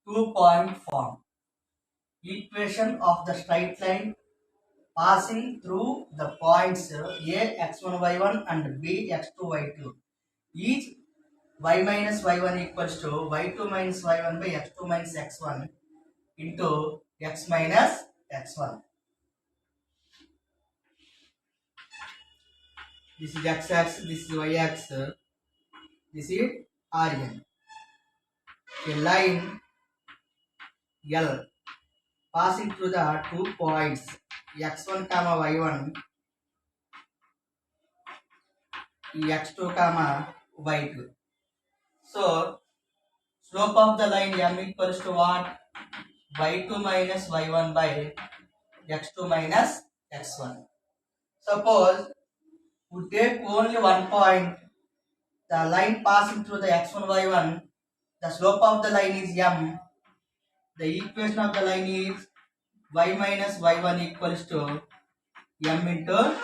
2-point form. Equation of the straight line passing through the points A x1 y1 and B x2 y2. Each y minus y1 equals to y2 minus y1 by x2 minus x1 into x minus x1. This is x axis, this is y axis, this is Rn. A line L passing through the 2 points x1 comma y1, x2 comma y2. So slope of the line m equals to what? y2 minus y1 by x2 minus x1. Suppose we take only one point, the line passing through the x1 y1, the slope of the line is m. The equation of the line is y minus y1 equals to m into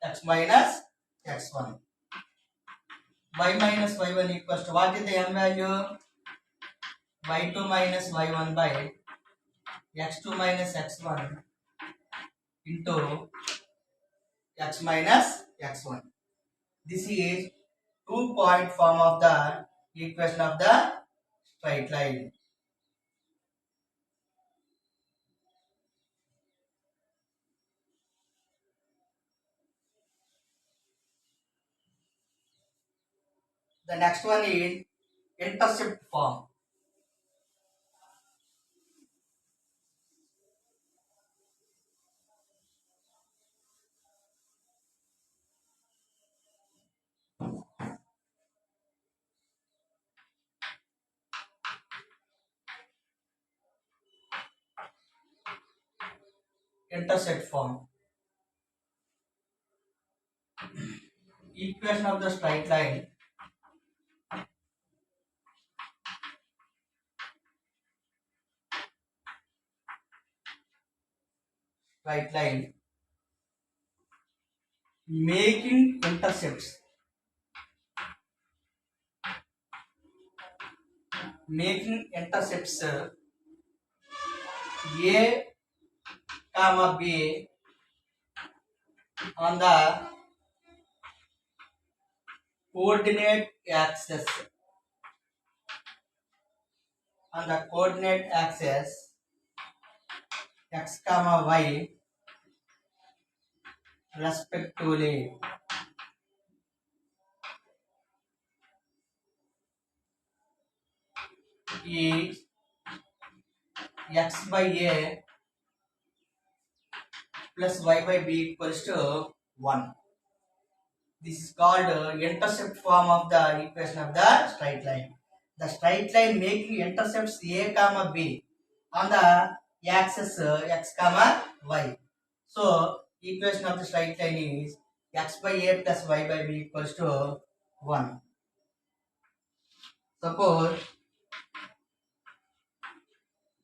x minus x1. Y minus y1 equals to what is the m value? y2 minus y1 by x2 minus x1 into x minus x1. This is 2-point form of the equation of the straight line. The next one is intercept form. Intercept form. Equation of the straight line. Straight line making intercepts. Making intercepts A comma B on the coordinate axis. On the coordinate axis x comma y respectively. Is x by a plus y by b equals to 1. This is called intercept form of the equation of the straight line. The straight line making intercepts a comma b on the axis x comma y. So equation of the straight line is x by a plus y by b equals to 1. Suppose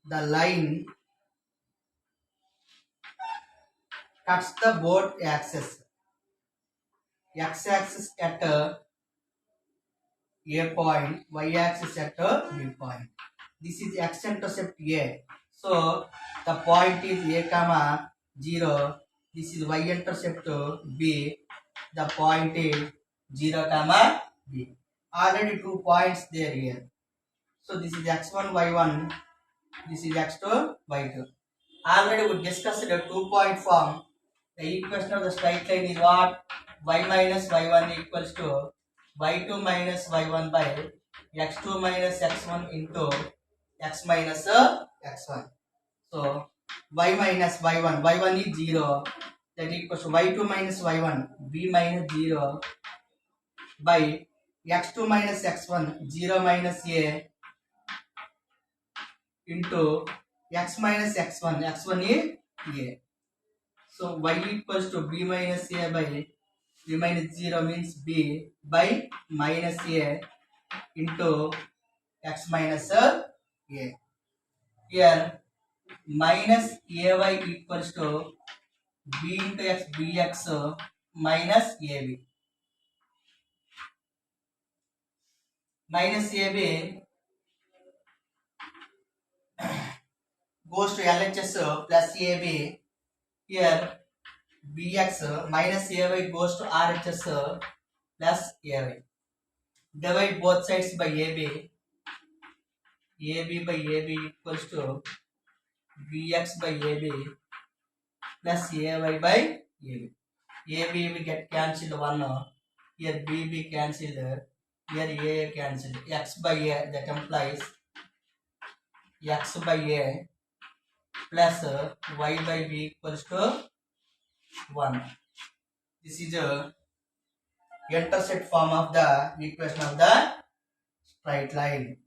the line cuts the both axes. X axis at a point, y axis at a b point. This is x intercept a. So the point is a comma 0. This is y intercept b. The point is 0 comma b. Already 2 points there here. So this is x1 y1. This is x2 y2. Already we discussed the 2-point form. The equation of the straight line is what? Y minus y1 equals to y2 minus y1 by x2 minus x1 into x minus x1. So y minus y1, y1 is 0. That equals to y2 minus y1, b minus 0 by x2 minus x1, 0 minus a into x minus x1, x1 is a. So y equals to b minus a by b minus 0 means b by minus a into x minus a. Here minus ay equals to b into x bx minus ab. Minus ab goes to LHS plus AB. Here BX minus AY goes to RHS plus AY. Divide both sides by AB. AB by AB equals to BX by AB plus AY by AB. AB will get cancelled 1. Here BB cancelled. Here A cancelled. X by A, that implies X by A plus Y by B equals to 1. This is a intercept form of the equation of the straight line.